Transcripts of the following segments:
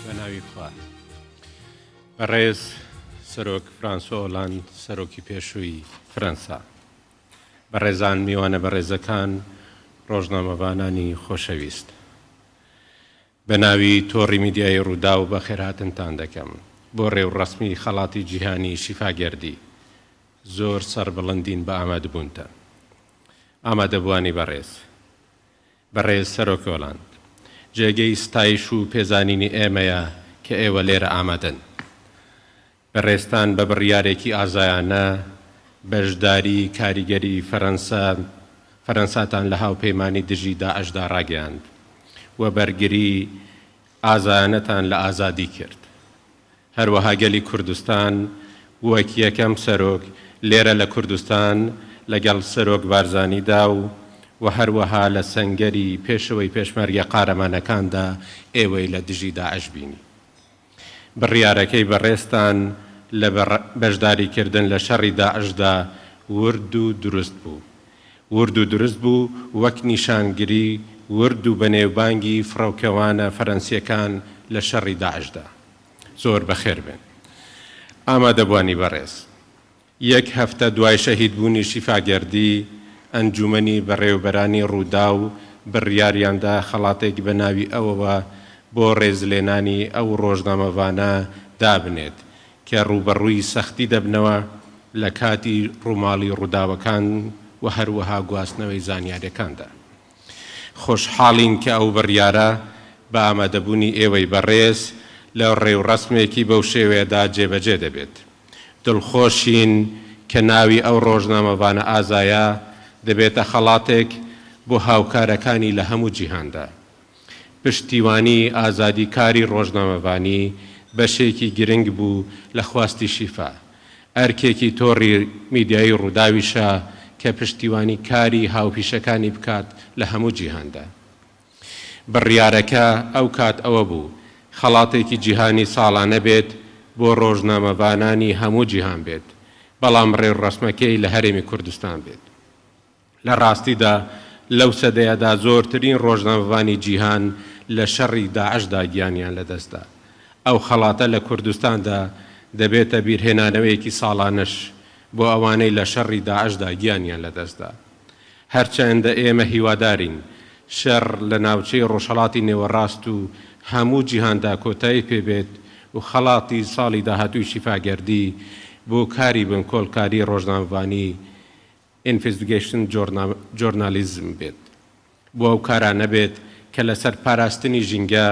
بەناوی خوا بەڕێز سەرۆک فرانسۆ ئۆلاند سەرۆکی پێشووی فەرەنسا بەڕێزان میوانە بەڕێزەکان ڕۆژنامەوانانی خۆشەویست بەناوی تۆڕی میدیای ڕوودا و بەخێرهاتنتان دەکەم بۆ ڕێوڕەسمی خەڵاتی جیهانی شیفاگەردی زۆر سەربڵندین بە ئامادەبوونتە ئامادەبوانی بەڕێز سەرۆک ئۆلاند جێگەی ستایش و پێزانینی ئێمەیە کە ئێوە لێرە ئامادەن بەڕێستان بە بڕیارێکی ئازایانە بەشداری کاریگەری فەرەنساتان لە هاوپەیمانی دژی داعشدا ڕاگەیاند و بەرگری ئازایانەتان لە ئازادی کرد هەروەها گەلی کوردستان وەک یەکەم سەرۆک لێرە لە کوردستان لەگەڵ سەرۆک بارزانیدا و هەروەها لە سەنگەری پێشەوەی پێشمەرگە قارەمانەکاندا ئێوەی لە دژی داعش بینی بڕیارەکەی بەڕێستان لە بەشداریکردن لە شەڕی داعشدا ورد و دروست بوو وەک نیشانگری ورد و بەنێوبانگی فڕۆکەوانە فەرەنسیەکان لە شەڕی داعشدا زۆر بەخێر بێن ئامادەبوانی بەڕێز یەک هەفتە دوای شەهیدبوونی شیفاگەردی ئەنجومەنی بەڕێوەبەرانی ڕوودا و بڕیاریاندا خەڵاتێک بە ناوی ئەوەوە بۆ ڕێزلێنانی ئەو ڕۆژنامەوانە دابنێت کە ڕوبەڕووی سەختی دەبنەوە لە کاتی ڕووماڵی ڕووداوەکان و هەروەها گواستنەوەی زانیاریەکاندا خۆشحاڵین کە ئەو بڕیارە بە ئامادەبوونی ئێوەی بەڕێز لە ڕێوڕەسمێکی بەو شێوەیەدا جێبەجێ دەبێت دڵخۆشین کە ناوی ئەو ڕۆژنامەوانە ئازایە دەبێتە خەڵاتێک بۆ هاوکارەکانی لە هەموو جیهاندا پشتیوانی ئازادی کاری ڕۆژنامەوانی بەشێکی گرنگ بوو لە خواستی شیفا ئەرکێکی تۆڕی میدیایی ڕووداویشە کە پشتیوانی کاری هاوپیشەکانی بکات لە هەموو جیهاندا بڕیارەکە ئەو کات ئەوە بوو خەڵاتێکی جیهانی ساڵانە بێت بۆ ڕۆژنامەوانانی هەموو جیهان بێت بەڵام ڕێوڕەسمەکەی لە هەرێمی کوردستان بێت لە ڕاستیدا لەو سەدەیەدا زۆرترین ڕۆژنامەوانی جیهان لە شەڕی داعشدا گیانیان لەدەستدا ئەو خەڵاتە لە کوردستاندا دەبێتە بیرهێنانەوەیەکی ساڵانەش بۆ ئەوانەی لە شەڕی داعشدا گیانیان لەدەستدا هەرچەندە ئێمە هیوادارین شەڕ لە ناوچەی ڕۆژهەڵاتی نێوەڕاست و هەموو جیهاندا کۆتایی پێبێت و خەڵاتی ساڵی داهاتووی شیفاگەردی بۆ کاری بنکۆڵکاری ڕۆژنامەوانی ئینڤستیگەیشن جۆرنالیزم بێت بۆ ئەو کارانە بێت کە لەسەر پاراستنی ژینگە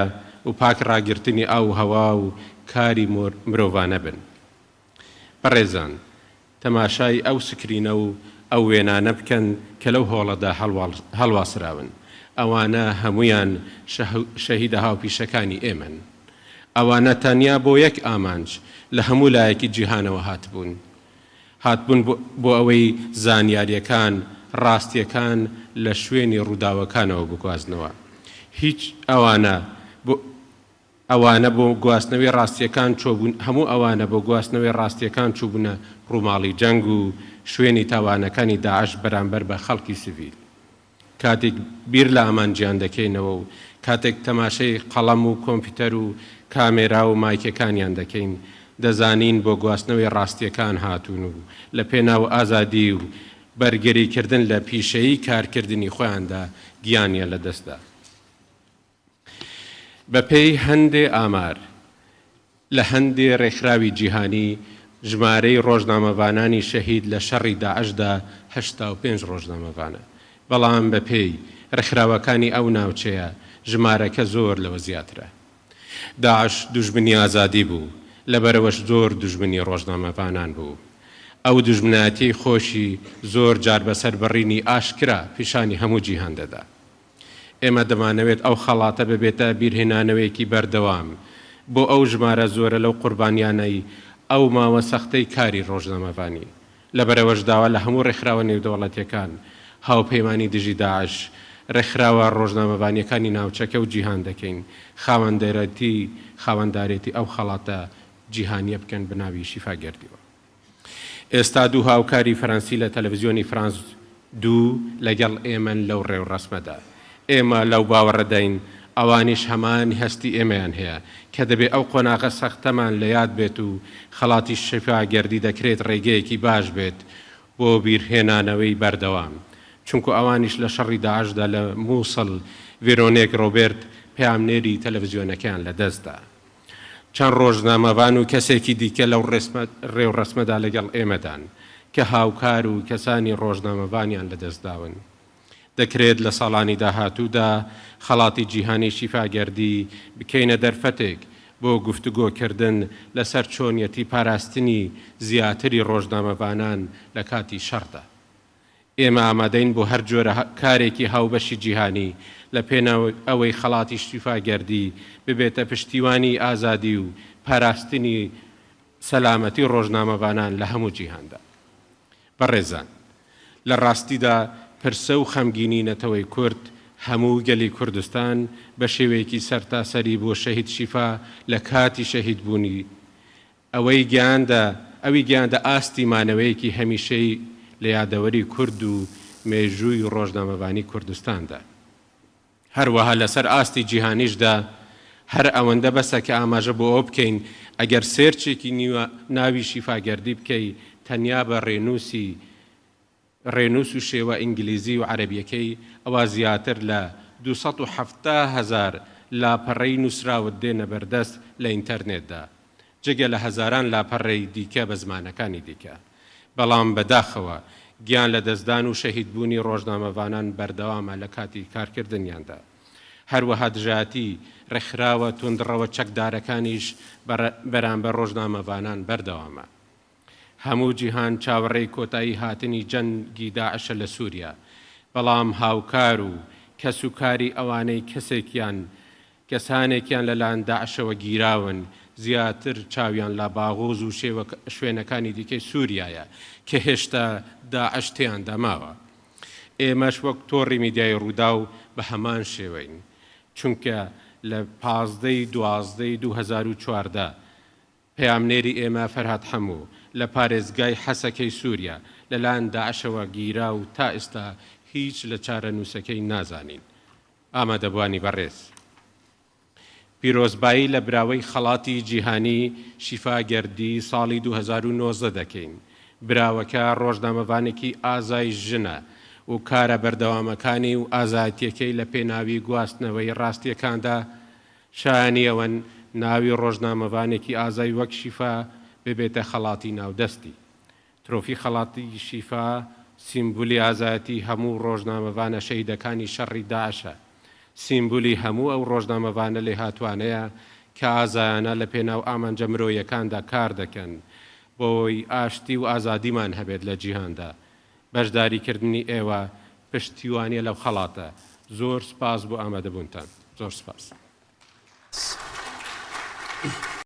و پاک ڕاگررتنی ئاو هەوا و کاری مرۆڤانە بن بەڕێزان تەماشای ئەو سکرینە و ئەو وێنانە بکەن کە لەو هۆڵەدا هەڵواسراون ئەوانە هەمویان شەهیدە هاوپیشەکانی ئێمەن ئەوانە تەنیا بۆ یەک ئامانج لە هەموو لایەکی جیهانەوە هاتبوون بۆ ئەوەی زانیاریەکان ڕاستیەکان لە شوێنی ڕووداوەکانەوە بگوازنەوە هیچ ئەوانە بۆ گواستنەوەی ڕاستیەکان چۆبوون هەموو ئەوانە بۆ گواستنەوەی ڕاستیەکان چوبوونە ڕووماڵی جەنگ و شوێنی تاوانەکانی داعش بەرامبەر بە خەڵکی سیڤیل کاتێک بیر لە ئامانجیان دەکەینەوە و کاتێک تەماشای قەڵەم و کۆمپیوتەر و کامێرا و مایکەکانیان دەکەین دەزانین بۆ گواستنەوەی ڕاستیەکان هاتوون و لە پێناو ئازادی و بەرگەریکردن لە پیشەیی کارکردنی خۆیاندا گیانیان لەدەستدا بەپێی هەندێ ئامار لە هەندێ ڕێکخراوی جیهانی ژمارەی ڕۆژنامەوانانی شەهید لە شەڕی داعشدا 85 ڕۆژنامەوانە بەڵام بەپێی ڕێکخراوەکانی ئەو ناوچەیە ژمارەکە زۆر لەوە زیاترە داعش دوژمنی ئازادی بوو لەبەرەوەش زۆر دوژمنی ڕۆژنامەوانان بوو ئەو دوژمنایەتی خۆشی زۆر جار بەسەر بڕینی ئاشکرا پیشانی هەموو جیهان دەدا ئێمە دەمانەوێت ئەو خەڵاتە ببێتە بیرهێنانەوەیەکی بەردەوام بۆ ئەو ژمارە زۆرە لەو قوربانیانەی ئەو ماوە سەختەی کاری ڕۆژنامەوانی لەبەرەوەش داوا لە هەموو ڕێکخراوە نێودەوڵەتیەکان هاوپەیمانی دژی داعش ڕێکخراوە ڕۆژنامەوانیەکانی ناوچەکە و جیهان دەکەین خاوەندارێتی ئەو خەڵاتە جیهانیە بکەن بناوی شیفاگەردیەوە ئێستا دوو هاوکاری فەرەنسی لە تەلەڤیزیۆنی فرانس 2 لەگەڵ ئێمەن لەو ڕێوڕەسمەدا ئێمە لەو باوەڕەدەین ئەوانیش هەمان هەستی ئێمەیان هەیە کە دەبێت ئەو قۆناغە سەختەمان لە یاد بێت و خەڵاتی شیفاگەردی دەکرێت ڕێگەیەکی باش بێت بۆ بیرهێنانەوەی بەردەوام چونکو ئەوانیش لە شەڕی داعشدا لە مووسڵ ڤێرۆنێک ڕۆبێرت پەیامنێری تەلەڤیزیۆنەکەیان لەدەستدا چەند ڕۆژنامەوان و کەسێکی دیکە لەو ڕێوڕەسمەدا لەگەڵ ئێمەدان کە هاوکار و کەسانی ڕۆژنامەوانیان لەدەستداون دەکرێت لە ساڵانی داهاتوودا خەڵاتی جیهانی شیفاگەردی بکەینە دەرفەتێک بۆ گفتوگۆکردن لەسەر چۆنیەتی پاراستنی زیاتری ڕۆژنامەوانان لە کاتی شەڕدا ئێمە ئامادەین بۆ هەر جۆرە کارێکی هاوبەشی جیهانی لە پێناو ئەوەی خەڵاتی شیفاگەردی ببێتە پشتیوانی ئازادی و پاراستنی سەلامەتی ڕۆژنامەوانان لە هەموو جیهاندا بەڕێزان لە ڕاستیدا پرسە و خەمگینی نەتەوەی کورد هەموو گەلی کوردستان بە شێوەیەکی سەرتاسەری بۆ شەهید شیفا لە کاتی شەهید بوونی ئەوەی گیاندا ئاستی مانەوەیەکی هەمیشەی لە یادەوەری کورد و مێژووی ڕۆژنامەوانی کوردستاندا هەروەها لەسەر ئاستی جیهانیشدا هەر ئەوەندە بەسە کە ئاماژە بۆ ئەو بکەین ئەگەر سێرچێکی ناوی شیفاگەردی بکەی تەنیا بە ڕێنووس و شێوە ئینگلیزی و عەرەبیەکەی ئەوە زیاتر لە 270,000 لاپەڕەی نووسراوت دێنە بەردەست لە ئینتەرنێتدا جگە لە هەزاران لاپەڕەی دیکە بە زمانەکانی دیکە بەڵام بەداخەوە گیان لە دەستدان و شەهیدبوونی ڕۆژنامەوانان بەردەوامە لە کاتی کارکردنیاندا هەروەها دژاتی ڕێکخراوە توندڕەوە چەکدارەکانیش بەرامبەر ڕۆژنامەوانان بەردەوامە هەموو جیهان چاوەڕێی کۆتایی هاتنی جەنگی داعشە لە سووریا بەڵام هاوکار و کەسوکاری ئەوانەی کەسانێکیان لەلایەن داعشەوە گیراون زیاتر چاویان لە باغوز و شوێنەکانی دیکەی سووریایە کە هێشتا داعش تێیاندا ماوە ئێمەش وەک تۆڕی میدیای ڕوودا و بە هەمان شێوەین چونکە لە 15/12/2014 پەیامنێری ئێمە فەرهاد حەموو لە پارێزگای حەسەکەی سووریا لەلایەن داعشەوە گیرا و تا ئێستا هیچ لە چارە نووسەکەی نازانین ئامادەبوانی بەڕێز پیرۆزبایی لە براوەی خەڵاتی جیهانی شیفاگەردی ساڵی 2019 دەکەین براوەکە ڕۆژنامەوانێکی ئازای ژنە و کارە بەردەوامەکانی و ئازاتیەکەی لە پێناوی گواستنەوەی ڕاستیەکاندا شایەنیەوەن ناوی ڕۆژنامەوانێکی ئازای وەک شیفا ببێتە خەڵاتی ناودەستی ترۆفی خەڵاتی شیفا سیمبولی ئازایەتی هەموو ڕۆژنامەوانە شەهیدەکانی شەڕی داعشە سیمبولی هەموو ئەو ڕۆژنامەوانە لێ هاتوانەیە کە ئازایانە لە پێناو ئامانجە مرۆیەکاندا کار دەکەن بۆی ئاشتی و ئازادیمان هەبێت لە جیهاندا بەشداریکردنی ئێوە پشتیوانیە لەو خەڵاتە زۆر سپاس بۆ ئامادەبوونتان زۆر سپاس